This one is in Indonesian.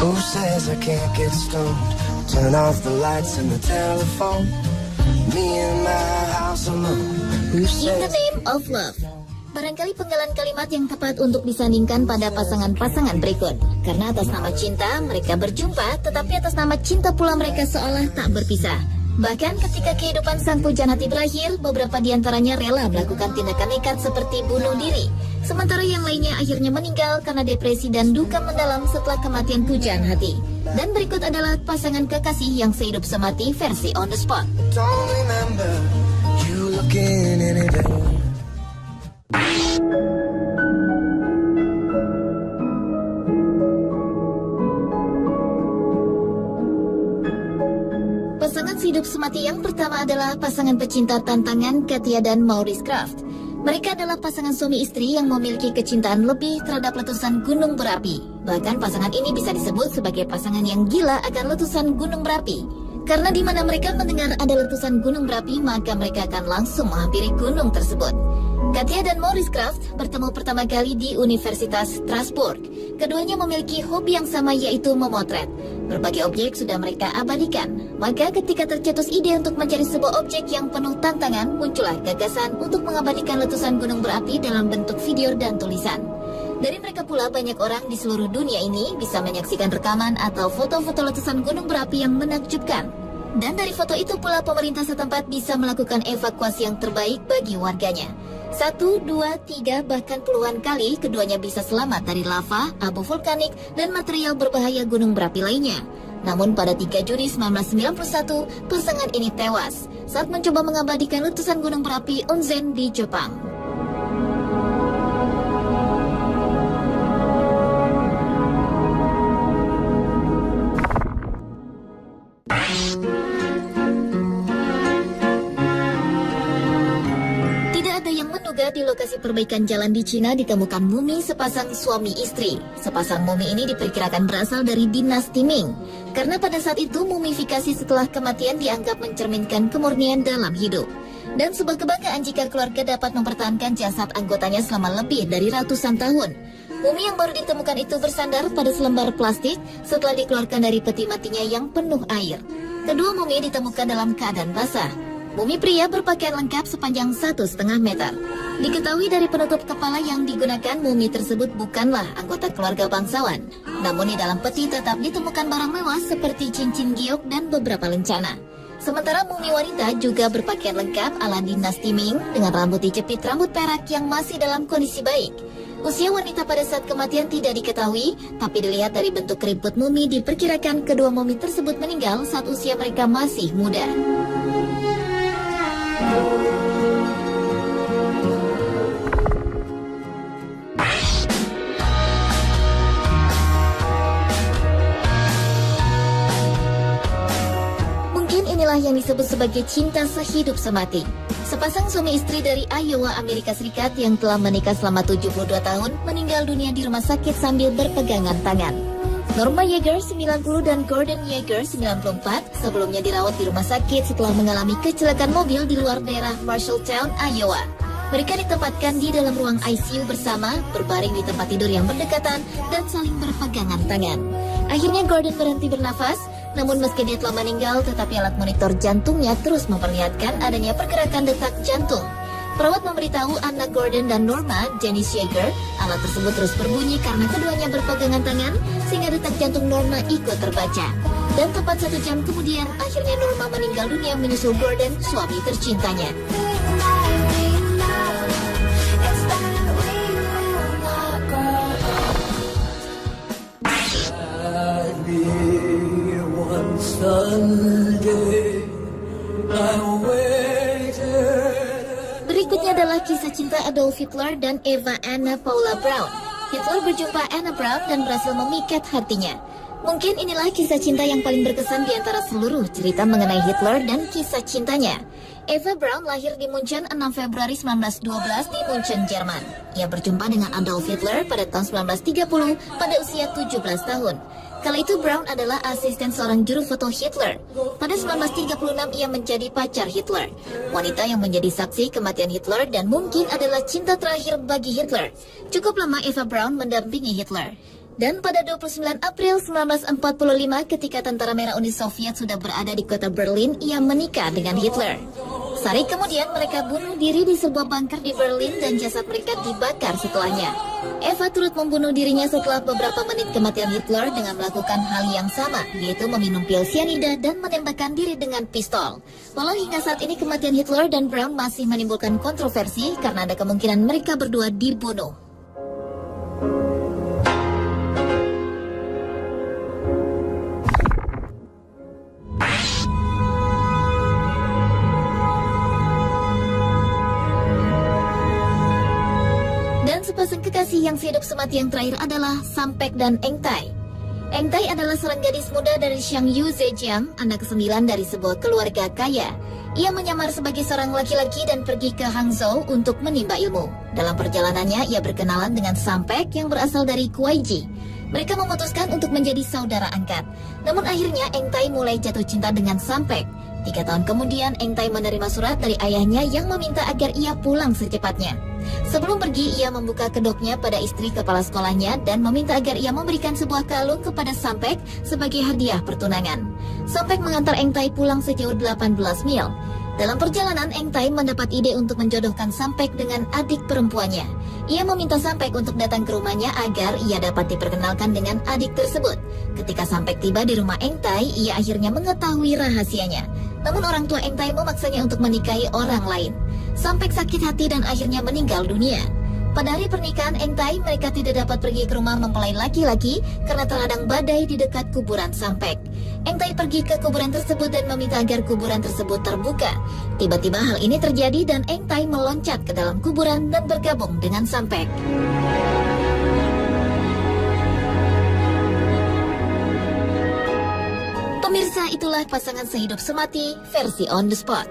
Who says I can't get stoned? Turn off the lights and the telephone. Me in my house alone. Who In the says Name of Love. Barangkali penggalan kalimat yang tepat untuk disandingkan pada pasangan-pasangan berikut. Karena atas nama cinta mereka berjumpa, tetapi atas nama cinta pula mereka seolah tak berpisah. Bahkan ketika kehidupan sang pujaan hati berakhir, beberapa di antaranya rela melakukan tindakan nekat seperti bunuh diri. Sementara yang lainnya akhirnya meninggal karena depresi dan duka mendalam setelah kematian pujaan hati. Dan berikut adalah pasangan kekasih yang sehidup semati versi on the spot. don't remember you looking any day? Pasangan sehidup semati yang pertama adalah pasangan pecinta tantangan Katia dan Maurice Kraft. Mereka adalah pasangan suami istri yang memiliki kecintaan lebih terhadap letusan gunung berapi. Bahkan pasangan ini bisa disebut sebagai pasangan yang gila akan letusan gunung berapi. Karena di mana mereka mendengar ada letusan gunung berapi, maka mereka akan langsung menghampiri gunung tersebut. Katia dan Maurice Kraft bertemu pertama kali di Universitas Strasbourg. Keduanya memiliki hobi yang sama, yaitu memotret. Berbagai objek sudah mereka abadikan. Maka ketika tercetus ide untuk mencari sebuah objek yang penuh tantangan, muncullah gagasan untuk mengabadikan letusan gunung berapi dalam bentuk video dan tulisan. Dari mereka pula banyak orang di seluruh dunia ini bisa menyaksikan rekaman atau foto-foto letusan gunung berapi yang menakjubkan. Dan dari foto itu pula pemerintah setempat bisa melakukan evakuasi yang terbaik bagi warganya. 1, 2, 3, bahkan puluhan kali keduanya bisa selamat dari lava, abu vulkanik, dan material berbahaya gunung berapi lainnya. Namun pada 3 Juni 1991, pasangan ini tewas saat mencoba mengabadikan letusan gunung berapi Onsen di Jepang. Di lokasi perbaikan jalan di Cina ditemukan mumi sepasang suami istri. Sepasang mumi ini diperkirakan berasal dari dinasti Ming. Karena pada saat itu mumifikasi setelah kematian dianggap mencerminkan kemurnian dalam hidup. Dan sebuah kebanggaan jika keluarga dapat mempertahankan jasad anggotanya selama lebih dari ratusan tahun. Mumi yang baru ditemukan itu bersandar pada selembar plastik setelah dikeluarkan dari peti matinya yang penuh air. Kedua mumi ditemukan dalam keadaan basah. Mumi pria berpakaian lengkap sepanjang 1,5 meter. Diketahui dari penutup kepala yang digunakan, mumi tersebut bukanlah anggota keluarga bangsawan. Namun di dalam peti tetap ditemukan barang mewah seperti cincin giok dan beberapa lencana. Sementara mumi wanita juga berpakaian lengkap ala dinasti Ming dengan rambut dijepit rambut perak yang masih dalam kondisi baik. Usia wanita pada saat kematian tidak diketahui, tapi dilihat dari bentuk keriput mumi diperkirakan kedua mumi tersebut meninggal saat usia mereka masih muda. Mungkin inilah yang disebut sebagai cinta sehidup semati. Sepasang suami istri dari Iowa, Amerika Serikat yang telah menikah selama 72 tahun meninggal dunia di rumah sakit sambil berpegangan tangan. Norma Yeager 90 dan Gordon Yeager 94 sebelumnya dirawat di rumah sakit setelah mengalami kecelakaan mobil di luar daerah Marshalltown, Iowa. Mereka ditempatkan di dalam ruang ICU bersama, berbaring di tempat tidur yang berdekatan, dan saling berpegangan tangan. Akhirnya Gordon berhenti bernafas, namun meski dia telah meninggal, tetapi alat monitor jantungnya terus memperlihatkan adanya pergerakan detak jantung. Perawat memberitahu anak Gordon dan Norma, Janice Yeager, alat tersebut terus berbunyi karena keduanya berpegangan tangan, sehingga detak jantung Norma ikut terbaca. Dan tepat 1 jam kemudian, akhirnya Norma meninggal dunia menyusul Gordon, suami tercintanya. Berikutnya adalah kisah cinta Adolf Hitler dan Eva Anna Paula Braun. Hitler berjumpa Anna Braun dan berhasil memikat hatinya. Mungkin inilah kisah cinta yang paling berkesan di antara seluruh cerita mengenai Hitler dan kisah cintanya. Eva Braun lahir di Munchen 6 Februari 1912 di Munchen, Jerman. Ia berjumpa dengan Adolf Hitler pada tahun 1930 pada usia 17 tahun. Kala itu Braun adalah asisten seorang juru foto Hitler. Pada 1936 ia menjadi pacar Hitler, wanita yang menjadi saksi kematian Hitler dan mungkin adalah cinta terakhir bagi Hitler. Cukup lama Eva Braun mendampingi Hitler. Dan pada 29 April 1945 ketika Tentara Merah Uni Soviet sudah berada di kota Berlin, ia menikah dengan Hitler. Sehari kemudian mereka bunuh diri di sebuah bunker di Berlin dan jasad mereka dibakar setelahnya. Eva turut membunuh dirinya setelah beberapa menit kematian Hitler dengan melakukan hal yang sama, yaitu meminum pil sianida dan menembakkan diri dengan pistol. Walau hingga saat ini kematian Hitler dan Braun masih menimbulkan kontroversi karena ada kemungkinan mereka berdua dibunuh. Sepasang kekasih yang sehidup semati yang terakhir adalah Sampek dan Engtai. Engtai adalah seorang gadis muda dari Xiangyu Zhejiang, anak ke-9 dari sebuah keluarga kaya. Ia menyamar sebagai seorang laki-laki dan pergi ke Hangzhou untuk menimba ilmu. Dalam perjalanannya, ia berkenalan dengan Sampek yang berasal dari Kuaiji. Mereka memutuskan untuk menjadi saudara angkat. Namun akhirnya Engtai mulai jatuh cinta dengan Sampek. 3 tahun kemudian, Engtai menerima surat dari ayahnya yang meminta agar ia pulang secepatnya. Sebelum pergi, ia membuka kedoknya pada istri kepala sekolahnya dan meminta agar ia memberikan sebuah kalung kepada Sampek sebagai hadiah pertunangan. Sampek mengantar Engtai pulang sejauh 18 mil. Dalam perjalanan, Engtai mendapat ide untuk menjodohkan Sampek dengan adik perempuannya. Ia meminta Sampek untuk datang ke rumahnya agar ia dapat diperkenalkan dengan adik tersebut. Ketika Sampek tiba di rumah Engtai, ia akhirnya mengetahui rahasianya. Namun orang tua Engtai memaksanya untuk menikahi orang lain. Sampek sakit hati dan akhirnya meninggal dunia. Pada hari pernikahan Engtai, mereka tidak dapat pergi ke rumah mempelai laki-laki karena terhadang badai di dekat kuburan Sampek. Engtai pergi ke kuburan tersebut dan meminta agar kuburan tersebut terbuka. Tiba-tiba hal ini terjadi dan Engtai meloncat ke dalam kuburan dan bergabung dengan Sampek. Pemirsa, itulah pasangan sehidup semati versi on the spot.